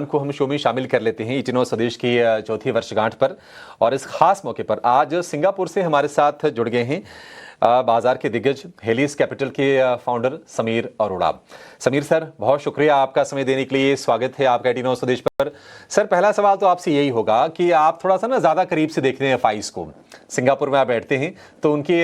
को हम शो में शामिल कर लेते हैं इटिनो स्वदेश की चौथी वर्षगांठ पर। और इस खास मौके पर आज सिंगापुर से हमारे साथ जुड़ गए हैं बाजार के दिग्गज हेलिस कैपिटल के फाउंडर समीर अरोड़ा। समीर सर, बहुत शुक्रिया आपका समय देने के लिए। स्वागत है आपका इटिनो स्वदेश पर। सर, पहला सवाल तो आपसे यही होगा कि आप थोड़ा सा ना ज्यादा करीब से देखते हैं फाइज को। सिंगापुर में आप बैठते हैं तो उनके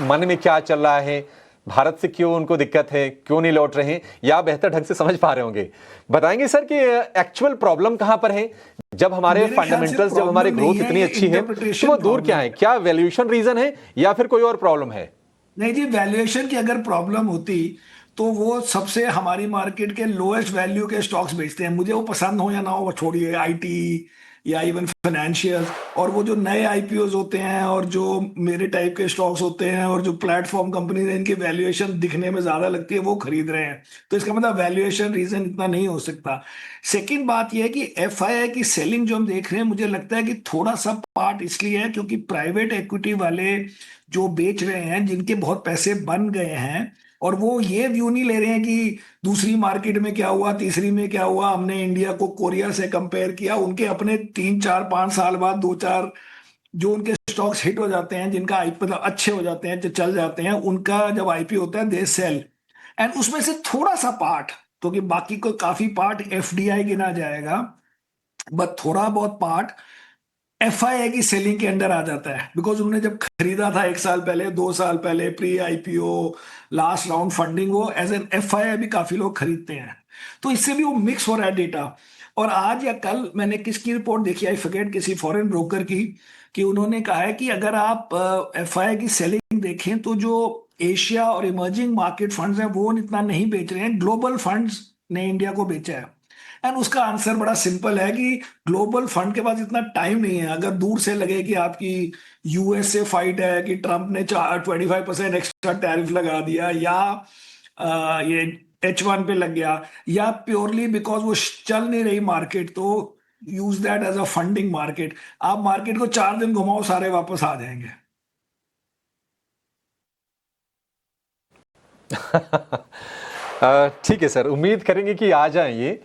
मन में क्या चल रहा है, भारत से क्यों उनको दिक्कत है, क्यों नहीं लौट रहे हैं, या बेहतर ढंग से समझ पा रहे होंगे। बताएंगे सर कि एक्चुअल प्रॉब्लम कहां पर है? जब हमारे फंडामेंटल्स, जब हमारे ग्रोथ इतनी अच्छी है तो वो दूर क्या है? क्या वैल्यूएशन रीजन है या फिर कोई और प्रॉब्लम है? नहीं जी, वैल्यूएशन की अगर प्रॉब्लम होती तो वो सबसे हमारी मार्केट के लोएस्ट वैल्यू के स्टॉक्स बेचते हैं। मुझे वो पसंद हो या ना हो, वो छोड़िए, आईटी या इवन फाइनेंशियल। और वो जो नए आईपीओज होते हैं और जो मेरे टाइप के स्टॉक्स होते हैं और जो प्लेटफॉर्म कंपनी है, इनकी वैल्यूएशन दिखने में ज्यादा लगती है, वो खरीद रहे हैं। तो इसका मतलब वैल्यूएशन रीजन इतना नहीं हो सकता। सेकंड बात यह है कि एफआईआई की सेलिंग जो हम देख रहे हैं, मुझे लगता है कि थोड़ा सा पार्ट इसलिए है क्योंकि प्राइवेट इक्विटी वाले जो बेच रहे हैं, जिनके बहुत पैसे बन गए हैं, और वो ये व्यू नहीं ले रहे हैं कि दूसरी मार्केट में क्या हुआ, तीसरी में क्या हुआ, हमने इंडिया को कोरिया से कंपेयर किया। उनके अपने 3 4 5 साल बाद दो चार जो उनके स्टॉक्स हिट हो जाते हैं, जिनका आई मतलब अच्छे हो जाते हैं, जो चल जाते हैं, उनका जब आईपीओ होता है, दे सेल। एंड उसमें से थोड़ा सा पार्ट, तो कि बाकी को काफी पार्ट एफडीआई गिना जाएगा, बट थोड़ा बहुत पार्ट एफआईआई की सेलिंग के अंडर आ जाता है। बिकॉज उन्होंने जब खरीदा था 1 साल पहले, 2 साल पहले, pre IPO, last round funding, वो एज एन एफआईआई भी काफी लोग खरीदते हैं। तो इससे भी वो मिक्स हो रहा है डेटा। और आज या कल मैंने किसकी रिपोर्ट देखी, आई फॉरगेट, किसी फॉरेन ब्रोकर की, कि उन्होंने कहा है कि अगर आप एफआईआई की सेलिंग देखें तो जो एशिया और इमर्जिंग मार्केट फंड्स हैं वो इतना नहीं बेच रहे हैं, ग्लोबल फंड्स ने इंडिया को बेचा है। एंड उसका आंसर बड़ा सिंपल है कि ग्लोबल फंड के पास इतना टाइम नहीं है। अगर दूर से लगे कि आपकी यूएस से फाइट है, कि ट्रंप ने 25% एक्स्ट्रा टैरिफ लगा दिया, या ये H1 पे लग गया, या प्योरली बिकॉज वो चल नहीं रही मार्केट, तो use that as a funding market. आप मार्केट को 4 दिन घुमाओ, सारे वापस आ जाएंगे। ठीक है सर, उम्मीद करेंगे कि आ जाएं ये।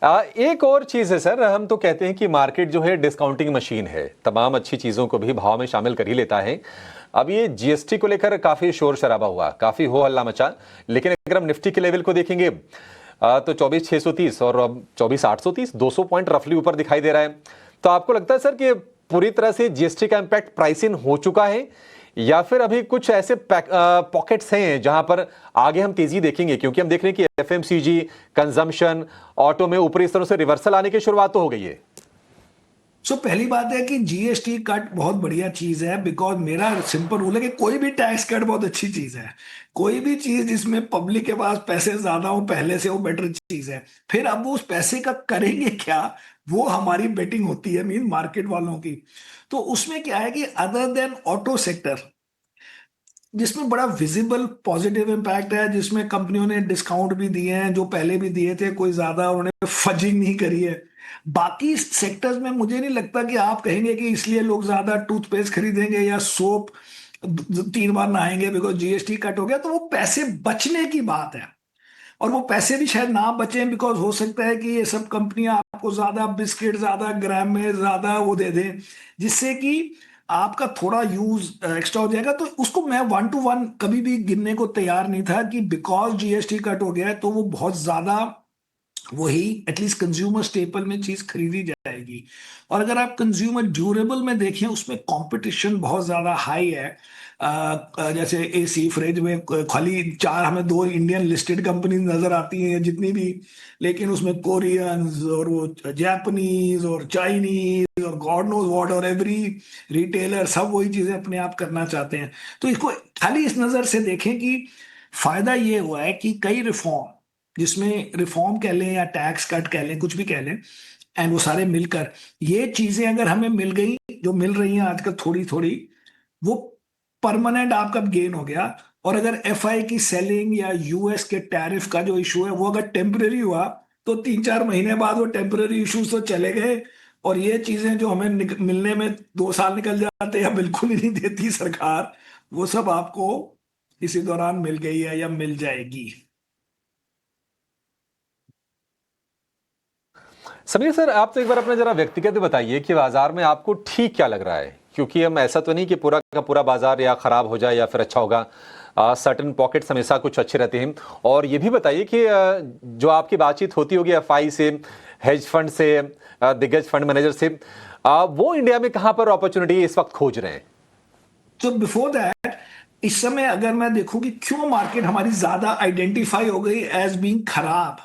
एक और चीज है सर, हम तो कहते हैं कि मार्केट जो है डिस्काउंटिंग मशीन है, तमाम अच्छी चीजों को भी भाव में शामिल कर ही लेता है। अब ये जीएसटी को लेकर काफी शोर शराबा हुआ, काफी हो हल्ला मचा, लेकिन अगर हम निफ्टी के लेवल को देखेंगे तो 24,630 और अब 24,830, 200 पॉइंट रफली ऊपर दिखाई दे रहा है। तो आपको लगता है सर कि पूरी तरह से जीएसटी का इंपैक्ट प्राइस इन हो चुका है, या फिर अभी कुछ ऐसे पॉकेट्स हैं जहां पर आगे हम तेजी देखेंगे? क्योंकि हम देख रहे हैं कि एफएमसीजी, कंजम्पशन, ऑटो में ऊपरी स्तरों से रिवर्सल आने की शुरुआत तो हो गई है। पहली बात है कि जीएसटी कट बहुत बढ़िया चीज है। बिकॉज मेरा सिंपल रूल है कि कोई भी टैक्स कट बहुत अच्छी चीज है। कोई भी चीज जिसमें पब्लिक के पास पैसे ज्यादा हो पहले से, वो बेटर चीज है। फिर अब वो उस पैसे का करेंगे क्या, वो हमारी बेटिंग होती है, मीन मार्केट वालों की। तो उसमें क्या है कि अदर देन ऑटो सेक्टर, जिसमें बड़ा विजिबल पॉजिटिव इम्पैक्ट है, जिसमें कंपनियों ने डिस्काउंट भी दिए हैं, जो पहले भी दिए थे, कोई ज्यादा उन्होंने फजिंग नहीं करी है। बाकी सेक्टर्स में मुझे नहीं लगता कि आप कहेंगे कि इसलिए लोग ज्यादा टूथपेस्ट खरीदेंगे या सोप 3 बार नहाएंगे बिकॉज जीएसटी कट हो गया। तो वो पैसे बचने की बात है। और वो पैसे भी शायद ना बचे, बिकॉज हो सकता है कि ये सब कंपनियां आपको ज्यादा बिस्किट, ज्यादा ग्राम में ज्यादा वो दे दें, जिससे कि आपका थोड़ा यूज एक्स्ट्रा हो जाएगा। तो उसको मैं 1 to 1 कभी भी गिनने को तैयार नहीं था कि बिकॉज जीएसटी कट हो गया है तो वो बहुत ज्यादा वही एटलीस्ट कंज्यूमर स्टेपल में चीज खरीदी जाएगी। और अगर आप कंज्यूमर ड्यूरेबल में देखें, उसमें कंपटीशन बहुत ज्यादा हाई है। जैसे एसी फ्रिज में खाली चार, हमें दो इंडियन लिस्टेड कंपनी नजर आती हैं जितनी भी, लेकिन उसमें कोरियंस और वो जापानीज और चाइनीज और गॉड नोज व्हाट, और एवरी रिटेलर सब वही चीजें अपने आप करना चाहते हैं। तो इसको खाली इस नजर से देखें कि फायदा ये हुआ है कि कई रिफॉर्म, जिसमें रिफॉर्म कह लें या टैक्स कट कह लें, कुछ भी कह लें, एंड वो सारे मिलकर ये चीजें अगर हमें मिल गई, जो मिल रही हैं आजकल थोड़ी थोड़ी, वो परमानेंट आपका गेन हो गया। और अगर एफआई की सेलिंग या यूएस के टैरिफ का जो इशू है वो अगर टेम्पररी हुआ, तो 3 4 महीने बाद वो टेम्पररी इश्यूज तो चले गए। और ये चीजें जो हमें मिलने में 2 साल निकल जाते हैं या बिल्कुल ही नहीं देती सरकार, वो सब आपको इसी दौरान मिल गई है या मिल जाएगी। समीर सर, आप तो एक बार अपना जरा व्यक्तिगत बताइए कि बाजार में आपको ठीक क्या लग रहा है, क्योंकि हम ऐसा तो नहीं कि पूरा का पूरा बाजार या खराब हो जाए या फिर अच्छा होगा। सर्टेन पॉकेट्स हमेशा कुछ अच्छे रहते हैं। और ये भी बताइए कि जो आपकी बातचीत होती होगी एफआई से, हेज फंड से, दिग्गज फंड मैनेजर से, वो इंडिया में कहां पर अपॉर्चुनिटी इस वक्त खोज रहे हैं? तो बिफोर दैट, इस समय अगर मैं देखूं कि क्यों मार्केट हमारी ज्यादा आइडेंटिफाई हो गई एज बीइंग खराब,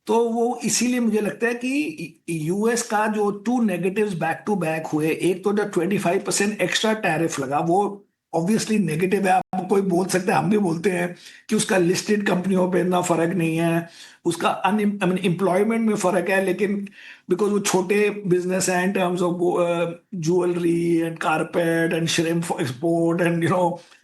तो वो इसीलिए मुझे लगता है कि यूएस का जो two negatives back to back हुए, एक तो जो 25% एक्स्ट्रा टैरिफ लगा, वो ऑब्वियसली नेगेटिव है। आप कोई बोल सकते हैं, हम भी बोलते हैं कि उसका लिस्टेड कंपनियों पे इतना फर्क नहीं है, उसका एम्प्लॉयमेंट में फर्क है, लेकिन बिकॉज वो छोटे बिजनेस हैं in terms of jewellery and carpet and shrimp export and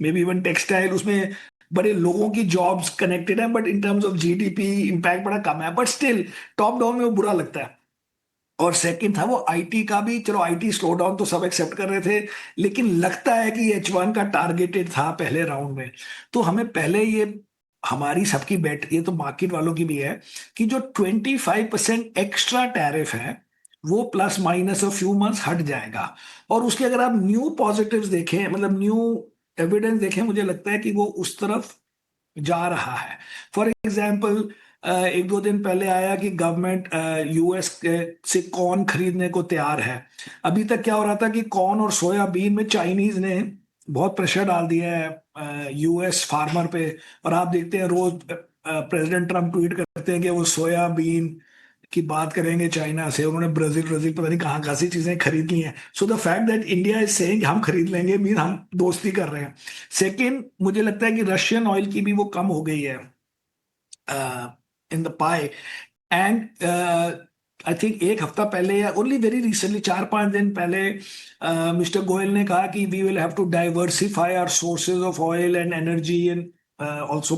may be even textile, उसमें बड़े लोगों की जॉब्स कनेक्टेड है, but in terms of GDP impact बड़ा कम है, बट स्टिल टॉप डाउन में वो बुरा लगता है। और सेकंड था वो आईटी का भी, चलो आईटी स्लो डाउन तो सब एक्सेप्ट कर रहे थे, लेकिन लगता है कि H1 का टारगेटेड था पहले राउंड में। तो हमें पहले ये, हमारी सबकी बेट, ये तो मार्केट वालों की भी है, कि जो 25% एक्स्ट्रा टैरिफ है वो plus minus a few months हट जाएगा। और उसके अगर आप न्यू पॉजिटिव्स देखें, मतलब न्यू एविडेंस देखें, मुझे लगता है कि वो उस तरफ जा रहा है। फॉर एग्जाम्पल, एक दो दिन पहले आया कि गवर्नमेंट यूएस से कॉर्न खरीदने को तैयार है। अभी तक क्या हो रहा था कि कॉर्न और सोयाबीन में चाइनीज ने बहुत प्रेशर डाल दिया है यूएस फार्मर पे। और आप देखते हैं रोज प्रेसिडेंट ट्रम्प ट्वीट करते हैं कि वो सोयाबीन की बात करेंगे चाइना से, उन्होंने ब्राजील ब्राजील पता नहीं कहाँ कहाँ सी चीजें खरीद ली हैं। So the fact that India is saying हम खरीद लेंगे मीन हम दोस्ती कर रहे हैं। सेकेंड, मुझे लगता है कि रशियन ऑयल की भी वो कम हो गई है in the pi. And I think एक हफ्ता पहले या ओनली वेरी रिसेंटली, 4-5 दिन पहले, मिस्टर गोयल ने कहा कि we will have to diversify our sources of oil and energy and also,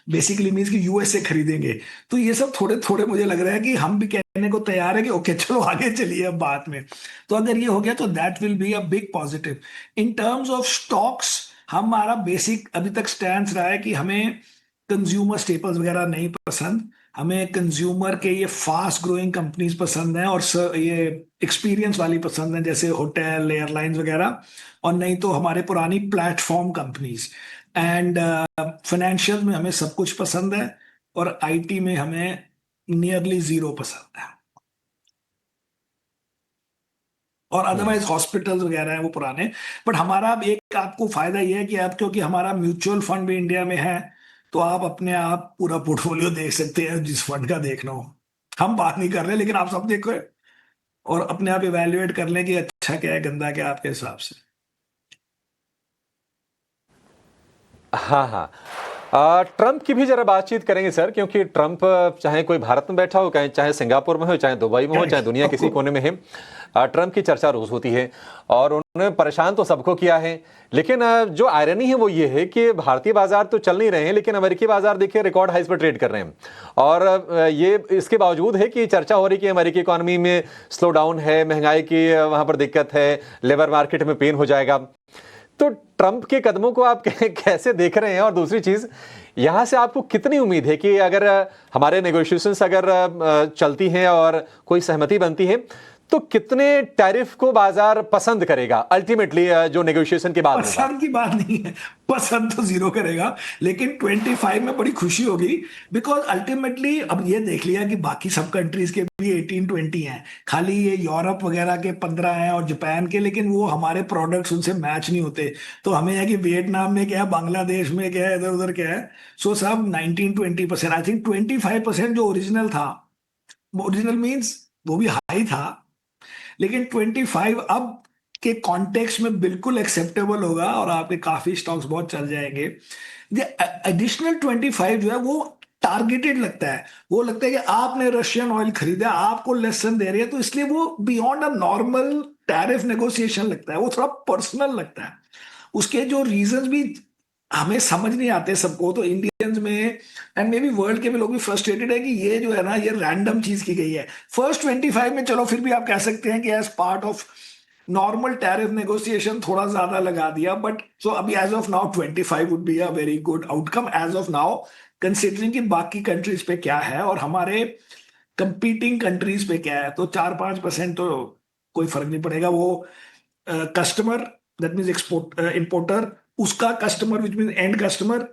basically means कि यूएस से खरीदेंगे। तो ये सब थोड़े थोड़े मुझे लग रहा है कि हम भी कहने को तैयार है कि ओके चलो आगे चलिए अब बात में। तो अगर ये हो गया तो that will be a big positive. In terms of stocks, हमारा बेसिक अभी तक स्टैंड रहा है कि हमें कंज्यूमर स्टेपल्स वगैरह नहीं पसंद, हमें कंज्यूमर के ये फास्ट ग्रोइंग कंपनीज पसंद हैं, और ये एक्सपीरियंस वाली पसंद है, जैसे होटल एयरलाइंस वगैरह। और नहीं तो हमारे पुरानी प्लेटफॉर्म कंपनीज। एंड फाइनेंशियल में हमें सब कुछ पसंद है, और आईटी में हमें नियरली जीरो पसंद है। और हम्म। अदरवाइज हॉस्पिटल्स वगैरह हैं वो पुराने। बट हमारा अब एक आपको फायदा ये है कि आप, क्योंकि हमारा म्यूचुअल फंड भी इंडिया में है, तो आप अपने आप पूरा पोर्टफोलियो देख सकते हैं जिस फंड का देखना हो। हम बात नहीं कर रहे, लेकिन आप सब देखो और अपने आप इवेल्युएट कर लें कि अच्छा क्या है, गंदा क्या है आपके हिसाब से। हाँ हाँ। ट्रंप की भी जरा बातचीत करेंगे सर, क्योंकि ट्रंप चाहे कोई भारत में बैठा हो, चाहे सिंगापुर में हो, चाहे दुबई में हो, चाहे दुनिया किसी कोने में है, ट्रंप की चर्चा रोज होती है। और उन्होंने परेशान तो सबको किया है। लेकिन जो आयरनी है वो ये है कि भारतीय बाजार तो चल नहीं रहे हैं, लेकिन अमेरिकी बाजार देखिए रिकॉर्ड हाइस पर ट्रेड कर रहे हैं। और ये इसके बावजूद है कि चर्चा हो रही कि अमेरिकी इकोनॉमी में स्लो डाउन है, महंगाई की वहां पर दिक्कत है, लेबर मार्केट में पेन हो जाएगा। तो ट्रंप के कदमों को आप कैसे देख रहे हैं? और दूसरी चीज, यहां से आपको कितनी उम्मीद है कि अगर हमारे नेगोशिएशंस अगर चलती हैं और कोई सहमति बनती है, तो कितने टैरिफ को बाजार पसंद करेगा अल्टीमेटली, जो नेगोशिएशन के बाद होगा? पसंद की बात नहीं है, पसंद तो जीरो करेगा, लेकिन 25 में बड़ी खुशी होगी। बिकॉज अल्टीमेटली अब ये देख लिया कि बाकी सब कंट्रीज के भी 18-20 हैं, खाली ये यूरोप वगैरह के 15 हैं और जापान के, लेकिन वो हमारे प्रोडक्ट्स उनसे मैच नहीं होते। तो हमें है कि वियतनाम में क्या है, बांग्लादेश में क्या है, इधर उधर क्या है। सो सब 19-20%, आई थिंक 25% जो ओरिजिनल था, ओरिजिनल मीन्स वो भी हाई था, लेकिन 25 अब के कॉन्टेक्स्ट में बिल्कुल एक्सेप्टेबल होगा, और आपके काफी स्टॉक्स बहुत चल जाएंगे। ये एडिशनल 25 जो है वो टारगेटेड लगता है। वो लगता है कि आपने रशियन ऑयल खरीदा, आपको लेसन दे रही है, तो इसलिए वो beyond a normal tariff negotiation लगता है, वो थोड़ा पर्सनल लगता है। उसके जो रीजंस भी हमें समझ नहीं आते सबको, तो इंडियंस में एंड मे बी वर्ल्ड के भी लोग भी फ्रस्ट्रेटेड है कि ये जो है ना, ये रैंडम चीज की गई है। फर्स्ट 25 में चलो फिर भी आप कह सकते हैं कि as part of normal tariff negotiation थोड़ा ज्यादा लगा दिया, बट सो अभी as of now 25 would be a very good outcome as of now, considering कि बाकी कंट्रीज पे क्या है। और हमारे कंपीटिंग कंट्रीज पे क्या है, तो 4-5% तो कोई फर्क नहीं पड़ेगा। वो customer, that means export importer, उसका customer which mean end customer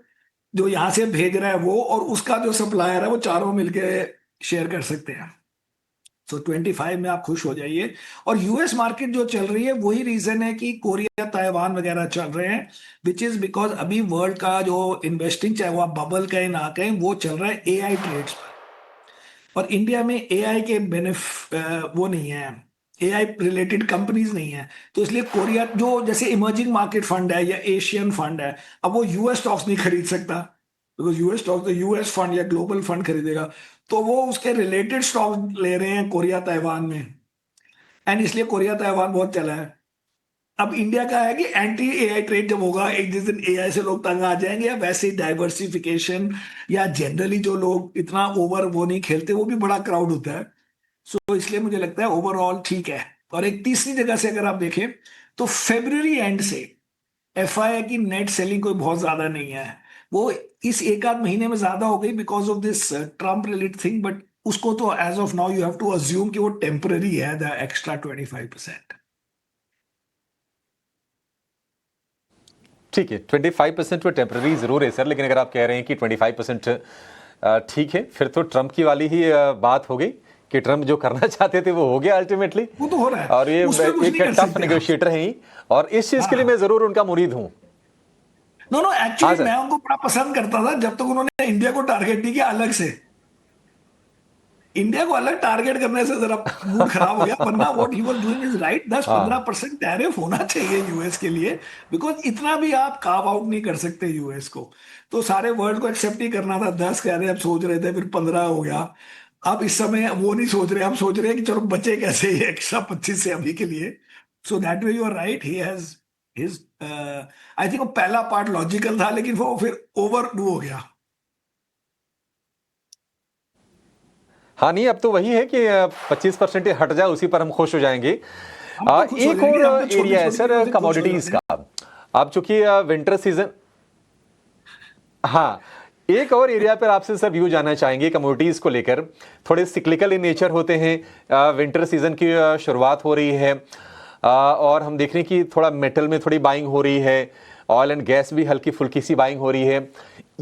जो यहाँ से भेज रहा है वो, और उसका जो सप्लायर है, वो चारों मिलके शेयर कर सकते हैं। सो 25 में आप खुश हो जाइए। और यूएस मार्केट जो चल रही है, वही रीजन है कि कोरिया ताइवान वगैरह चल रहे हैं, विच इज बिकॉज अभी वर्ल्ड का जो इन्वेस्टिंग, चाहे वो आप बबल कहें ना कहें, वो चल रहा है एआई ट्रेड्स पर। और इंडिया में एआई के वो नहीं है, एआई रिलेटेड कंपनीज नहीं है। तो इसलिए कोरिया जो जैसे इमर्जिंग मार्केट फंड है या एशियन फंड है, अब वो यूएस स्टॉक्स नहीं खरीद सकता, बिकॉज यूएस स्टॉक तो यूएस फंड या ग्लोबल फंड खरीदेगा। तो वो उसके रिलेटेड स्टॉक ले रहे हैं कोरिया ताइवान में, एंड इसलिए कोरिया ताइवान बहुत चला है। अब इंडिया का है कि एंटी एआई ट्रेड जब होगा, एक जिस दिन एआई से लोग तंग आ जाएंगे, या वैसे ही डाइवर्सिफिकेशन, या जनरली जो लोग इतना ओवर वो नहीं खेलते, वो भी बड़ा क्राउड होता है। सो इसलिए मुझे लगता है ओवरऑल ठीक है। और एक तीसरी जगह से अगर आप देखें, तो फेब्रुवरी एंड से एफआई की नेट सेलिंग कोई बहुत ज्यादा नहीं है। वो इस एक आध महीने में ज्यादा हो गई because of this Trump related thing, but उसको तो as of now you have to assume कि वो टेम्पररी है, द एक्स्ट्रा 25%। ठीक है, 25% वो टेम्पररी जरूर है सर, लेकिन अगर आप कह रहे हैं कि 25% ठीक है, फिर तो ट्रंप की वाली ही बात हो गई कि ट्रंप जो करना चाहते थे वो हो गया अल्टीमेटली। वो तो हो रहा है, और ये उसमें कुछ एक नहीं कर टफ सकते आप। नेगोशिएटर हैं, और इस चीज के लिए हाँ, मैं जरूर उनका मुरीद हूं। नो नो, हाँ एक्चुअली सर। मैं उनको बड़ा पसंद करता था जब तक उन्होंने इंडिया को टारगेट नहीं किया अलग से। इंडिया को अलग टारगेट करने से जरा मूड खराब हो गया, वरना what he was doing is right. 10-15% tariff होना चाहिए यूएस के लिए, बिकॉज इतना भी आप कार्व आउट नहीं कर सकते यूएस को। तो सारे वर्ल्ड को एक्सेप्ट ही करना था। 10 कह रहे, अब सोच रहे थे, फिर 15 हो गया। अब इस समय वो नहीं सोच रहे, हम सोच रहे हैं कि चलो बचे कैसे ये एक्स्ट्रा 25 से अभी के लिए। So that way you are right, he has his, I think वो पहला पार्ट लॉजिकल था, लेकिन वो फिर ओवर डू हो गया। हाँ नहीं, अब तो वही है कि 25% हट जाए, उसी पर हम खुश हो जाएंगे। हम तो खुश हो एक जाएंगे, और हम तो छोटी एरिया है छोटी चीजों सर से खुश हो कमोडिटीज जाते हैं। का। आप चूंकि विंटर सीजन, हाँ, एक और एरिया पर आपसे सर व्यू जानना चाहेंगे कमोडिटीज को लेकर। थोड़े सिक्लिकल इन नेचर होते हैं, विंटर सीजन की शुरुआत हो रही है, और हम देख रहे हैं कि थोड़ा मेटल में थोड़ी बाइंग हो रही है, ऑयल एंड गैस भी हल्की फुल्की सी बाइंग हो रही है।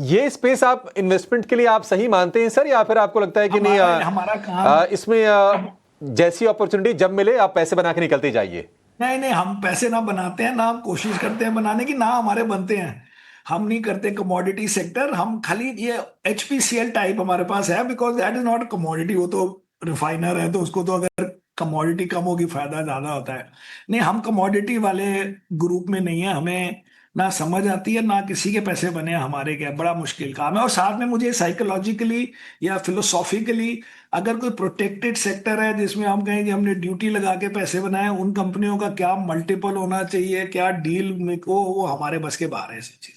ये स्पेस आप इन्वेस्टमेंट के लिए आप सही मानते हैं सर, या फिर आपको लगता है कि नहीं, हमारा हमारा काम, इसमें जैसी अपॉर्चुनिटी जब मिले आप पैसे बना के निकलते जाइए? नहीं नहीं, हम पैसे ना बनाते हैं, ना हम कोशिश करते हैं बनाने की, ना हमारे बनते हैं। हम नहीं करते कमोडिटी सेक्टर, हम खाली ये एचपीसीएल टाइप हमारे पास है, because that is not commodity. वो तो रिफाइनर है, तो उसको तो अगर कमोडिटी कम होगी फायदा ज्यादा होता है। नहीं, हम कमोडिटी वाले ग्रुप में नहीं है। हमें ना समझ आती है, ना किसी के पैसे बने हैं हमारे, क्या बड़ा मुश्किल काम है। और साथ में मुझे साइकोलॉजिकली या फिलोसॉफिकली, अगर कोई प्रोटेक्टेड सेक्टर है जिसमें हम कहें कि हमने ड्यूटी लगा के पैसे बनाए, उन कंपनियों का क्या मल्टीपल होना चाहिए, क्या डील में को, वो हमारे बस के बाहर है ऐसी चीजें।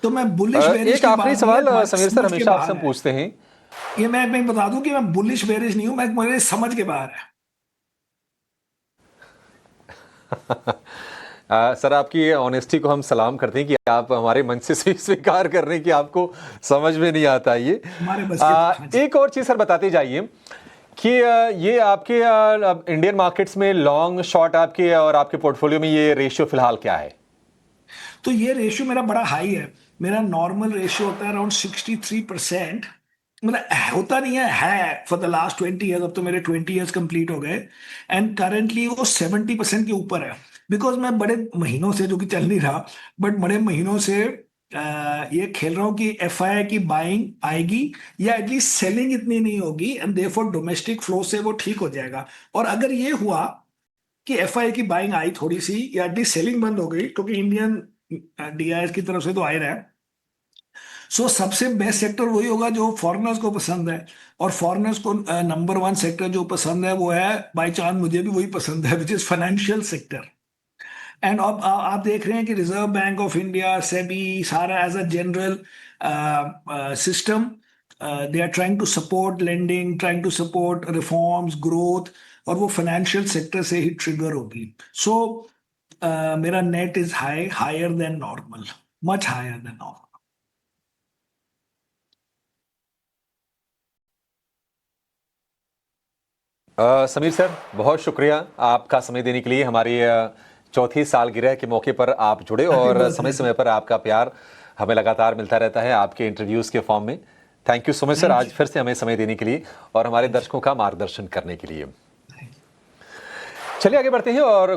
तो मैं बुलिश बेरिश एक की आखिरी बात नहीं है, सवाल हमारे समीर सर, समझ के हमेशा आपसे बाहर हम है। पूछते हैं। ये मैं बता दूं कि मैं बुलिश बेरिश नहीं हूं, मैं मेरे समझ के बाहर है। सर, आपकी ऑनेस्टी को हम सलाम करते हैं कि आप हमारे मन से स्वीकार कर रहे हैं कि आपको समझ में नहीं आता ये। हमारे बस के बाहर है जी। एक और चीज सर बताते जाइए कि ये आपके इंडियन मार्केट्स में लॉन्ग शॉर्ट आपके और आपके पोर्टफोलियो में ये रेशियो फिलहाल क्या है? तो ये रेशियो मेरा बड़ा हाई है। मेरा नॉर्मल रेशियो होता है अराउंड 63%। मतलब होता नहीं है फॉर द लास्ट 20 ईयर्स। अब तो मेरे 20 ईयर्स कंप्लीट हो गए, एंड करंटली वो 70% के ऊपर है। बिकॉज मैं बड़े महीनों से, जो कि चल नहीं रहा, बट बड़े महीनों से ये खेल रहा हूँ कि एफआई की बाइंग आएगी, या एटलीस्ट सेलिंग इतनी नहीं होगी, एंड देयरफॉर डोमेस्टिक फ्लो से वो ठीक हो जाएगा। और अगर ये हुआ कि एफआई की बाइंग आई थोड़ी सी, या एटलीस्ट सेलिंग बंद हो गई, क्योंकि इंडियन डीआईएस की तरफ से तो आ ही रहा है। सो सबसे बेस्ट सेक्टर वही होगा जो फॉरेनर्स को पसंद है। और फॉरेनर्स को नंबर वन सेक्टर जो पसंद है वो है, बाई चांस मुझे भी वही पसंद है, which is financial sector. And अब आप देख रहे हैं कि Reserve Bank of India, SEBI, सारा as a general system, they are trying to support lending, trying to support reforms, growth. और वो फाइनेंशियल सेक्टर से ही ट्रिगर होगी। सो मेरा net is high, higher than normal, much higher than normal. Sameer sir, बहुत शुक्रिया आपका समय देने के लिए। हमारी चौथी सालगिरह के मौके पर आप जुड़े और समय समय पर आपका प्यार हमें लगातार मिलता रहता है आपके इंटरव्यूज़ के फॉर्म में। Thank you so much sir, आज फिर से हमें समय देने के लिए और हमारे दर्शकों का मार्गदर्शन करने के लिए। चलिए आगे बढ़ते हैं और